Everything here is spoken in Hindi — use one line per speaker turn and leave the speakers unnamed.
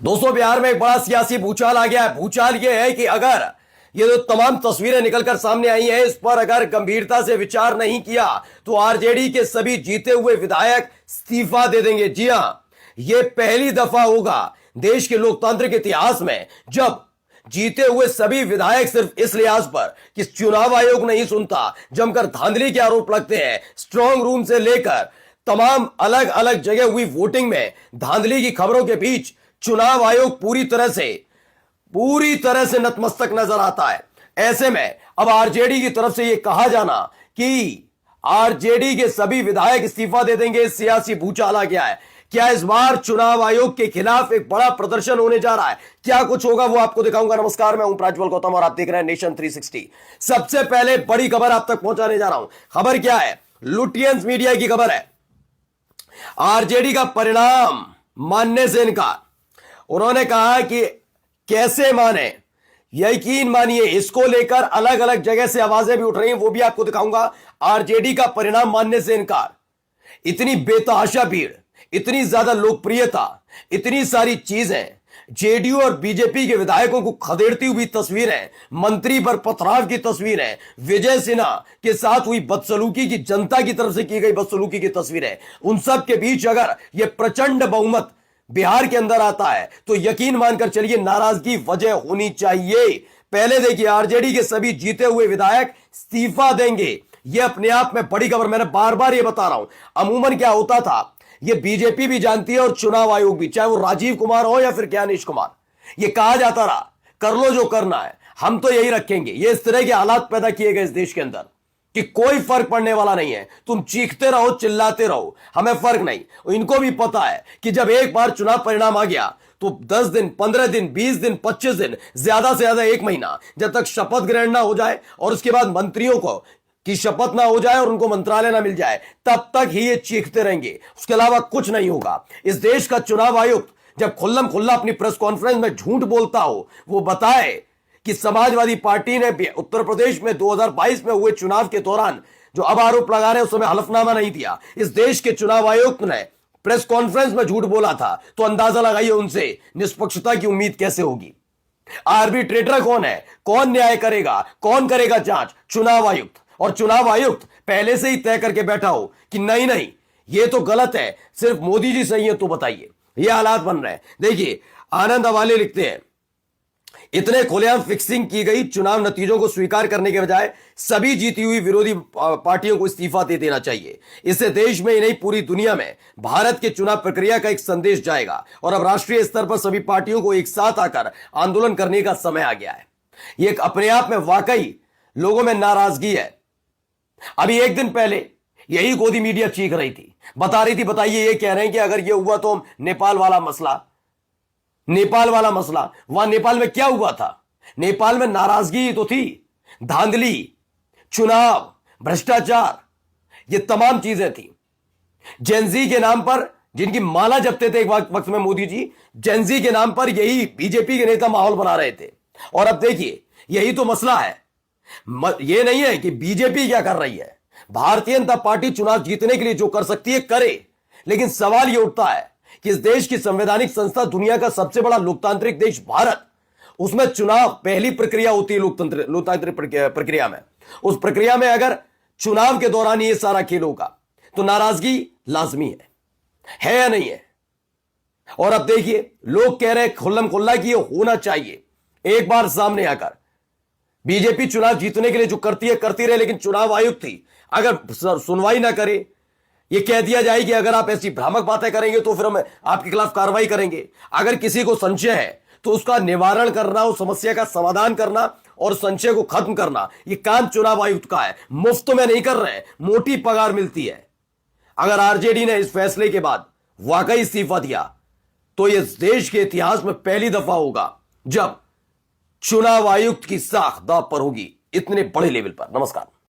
दोस्तों, बिहार में एक बड़ा सियासी भूचाल आ गया है। भूचाल यह है कि अगर ये जो तमाम तस्वीरें निकलकर सामने आई हैं, इस पर अगर गंभीरता से विचार नहीं किया तो आरजेडी के सभी जीते हुए विधायक इस्तीफा दे देंगे। जी हां, यह पहली दफा होगा देश के लोकतांत्रिक इतिहास में जब जीते हुए सभी विधायक सिर्फ इस लिहाज पर कि चुनाव आयोग नहीं सुनता, जमकर धांधली के आरोप लगते हैं। स्ट्रांग रूम से लेकर तमाम अलग अलग जगह हुई वोटिंग में धांधली की खबरों के बीच चुनाव आयोग पूरी तरह से नतमस्तक नजर आता है। ऐसे में अब आरजेडी की तरफ से यह कहा जाना कि आरजेडी के सभी विधायक इस्तीफा दे देंगे, सियासी भूचाल आ गया है। क्या इस बार चुनाव आयोग के खिलाफ एक बड़ा प्रदर्शन होने जा रहा है? क्या कुछ होगा वो आपको दिखाऊंगा। नमस्कार, मैं हूं प्रज्वल गौतम और आप देख रहे हैं नेशन 360। सबसे पहले बड़ी खबर आप तक पहुंचाने जा रहा हूं। खबर क्या है? लुटियंस मीडिया की खबर है, आरजेडी का परिणाम मानने से इनकार। उन्होंने कहा कि कैसे माने, यकीन मानिए, इसको लेकर अलग अलग जगह से आवाजें भी उठ रही हैं, वो भी आपको दिखाऊंगा। आरजेडी का परिणाम मानने से इनकार। इतनी बेतहाशा भीड़, इतनी ज्यादा लोकप्रियता, इतनी सारी चीजें, जेडीयू और बीजेपी के विधायकों को खदेड़ती हुई तस्वीरें, मंत्री पर पथराव की तस्वीरें, विजय सिन्हा के साथ हुई बदसलूकी की, जनता की तरफ से की गई बदसलूकी की तस्वीरें, उन सब के बीच अगर यह प्रचंड बहुमत बिहार के अंदर आता है तो यकीन मानकर चलिए नाराजगी वजह होनी चाहिए। पहले देखिए, आरजेडी के सभी जीते हुए विधायक इस्तीफा देंगे। यह अपने आप में बड़ी खबर। मैंने बार बार यह बता रहा हूं, अमूमन क्या होता था, यह बीजेपी भी जानती है और चुनाव आयोग भी, चाहे वो राजीव कुमार हो या फिर ज्ञानेश कुमार, यह कहा जाता रहा कर लो जो करना है, हम तो यही रखेंगे। ये इस तरह के हालात पैदा किए गए इस देश के अंदर कि कोई फर्क पड़ने वाला नहीं है, तुम चीखते रहो, चिल्लाते रहो, हमें फर्क नहीं। इनको भी पता है कि जब एक बार चुनाव परिणाम आ गया तो 10 दिन, 15 दिन, 20 दिन, 25 दिन, ज्यादा से ज्यादा 1 महीना, जब तक शपथ ग्रहण ना हो जाए और उसके बाद मंत्रियों को की शपथ ना हो जाए और उनको मंत्रालय ना मिल जाए, तब तक ही ये चीखते रहेंगे। उसके अलावा कुछ नहीं होगा। इस देश का चुनाव आयुक्त जब खुल्लम खुल्ला अपनी प्रेस कॉन्फ्रेंस में झूठ बोलता हो, वो बताए कि समाजवादी पार्टी ने उत्तर प्रदेश में 2022 में हुए चुनाव के दौरान जो अब आरोप लगा रहे हैं, उस समय हलफनामा नहीं दिया। इस देश के चुनाव आयुक्त ने प्रेस कॉन्फ्रेंस में झूठ बोला था, तो अंदाजा लगाइए उनसे निष्पक्षता की उम्मीद कैसे होगी। आर्बिट्रेटर कौन है? कौन न्याय करेगा? कौन करेगा जांच? चुनाव आयुक्त। और चुनाव आयुक्त पहले से ही तय करके बैठा हो कि नहीं नहीं, ये तो गलत है, सिर्फ मोदी जी सही है, तो बताइए। ये हालात बन रहे हैं। देखिए, आनंद अवाले लिखते हैं, इतने खुलेआम फिक्सिंग की गई चुनाव नतीजों को स्वीकार करने के बजाय सभी जीती हुई विरोधी पार्टियों को इस्तीफा दे देना चाहिए। इससे देश में ही नहीं, पूरी दुनिया में भारत के चुनाव प्रक्रिया का एक संदेश जाएगा और अब राष्ट्रीय स्तर पर सभी पार्टियों को एक साथ आकर आंदोलन करने का समय आ गया है। ये अपने आप में वाकई लोगों में नाराजगी है। अभी 1 दिन पहले यही गोदी मीडिया चीख रही थी, बता रही थी, बताइए, ये कह रहे हैं कि अगर ये हुआ तो नेपाल वाला मसला, वहां नेपाल में क्या हुआ था? नेपाल में नाराजगी तो थी, धांधली, चुनाव, भ्रष्टाचार, ये तमाम चीजें थी। जेनजी के नाम पर जिनकी माला जपते थे एक वक्त में मोदी जी, जेनजी के नाम पर यही बीजेपी के नेता माहौल बना रहे थे। और अब देखिए, यही तो मसला है। यह नहीं है कि बीजेपी क्या कर रही है, भारतीय जनता पार्टी चुनाव जीतने के लिए जो कर सकती है करे, लेकिन सवाल यह उठता है कि इस देश की संवैधानिक संस्था, दुनिया का सबसे बड़ा लोकतांत्रिक देश भारत, उसमें चुनाव पहली प्रक्रिया होती है लोकतांत्रिक प्रक्रिया में। उस प्रक्रिया में अगर चुनाव के दौरान ये सारा खेल होगा तो नाराजगी लाजमी है या नहीं है? और अब देखिए, लोग कह रहे हैं खुल्लम खुल्ला कि ये होना चाहिए। एक बार सामने आकर बीजेपी चुनाव जीतने के लिए जो करती है करती रहे, लेकिन चुनाव आयुक्त थी अगर सुनवाई ना करे, ये कह दिया जाए कि अगर आप ऐसी भ्रामक बातें करेंगे तो फिर हम आपके खिलाफ कार्रवाई करेंगे। अगर किसी को संशय है तो उसका निवारण करना, उस समस्या का समाधान करना और संशय को खत्म करना, ये काम चुनाव आयुक्त का है। मुफ्त में नहीं कर रहे हैं, मोटी पगार मिलती है। अगर आरजेडी ने इस फैसले के बाद वाकई इस्तीफा दिया तो यह देश के इतिहास में पहली दफा होगा जब चुनाव आयुक्त की साख दांव पर होगी, इतने बड़े लेवल पर। नमस्कार।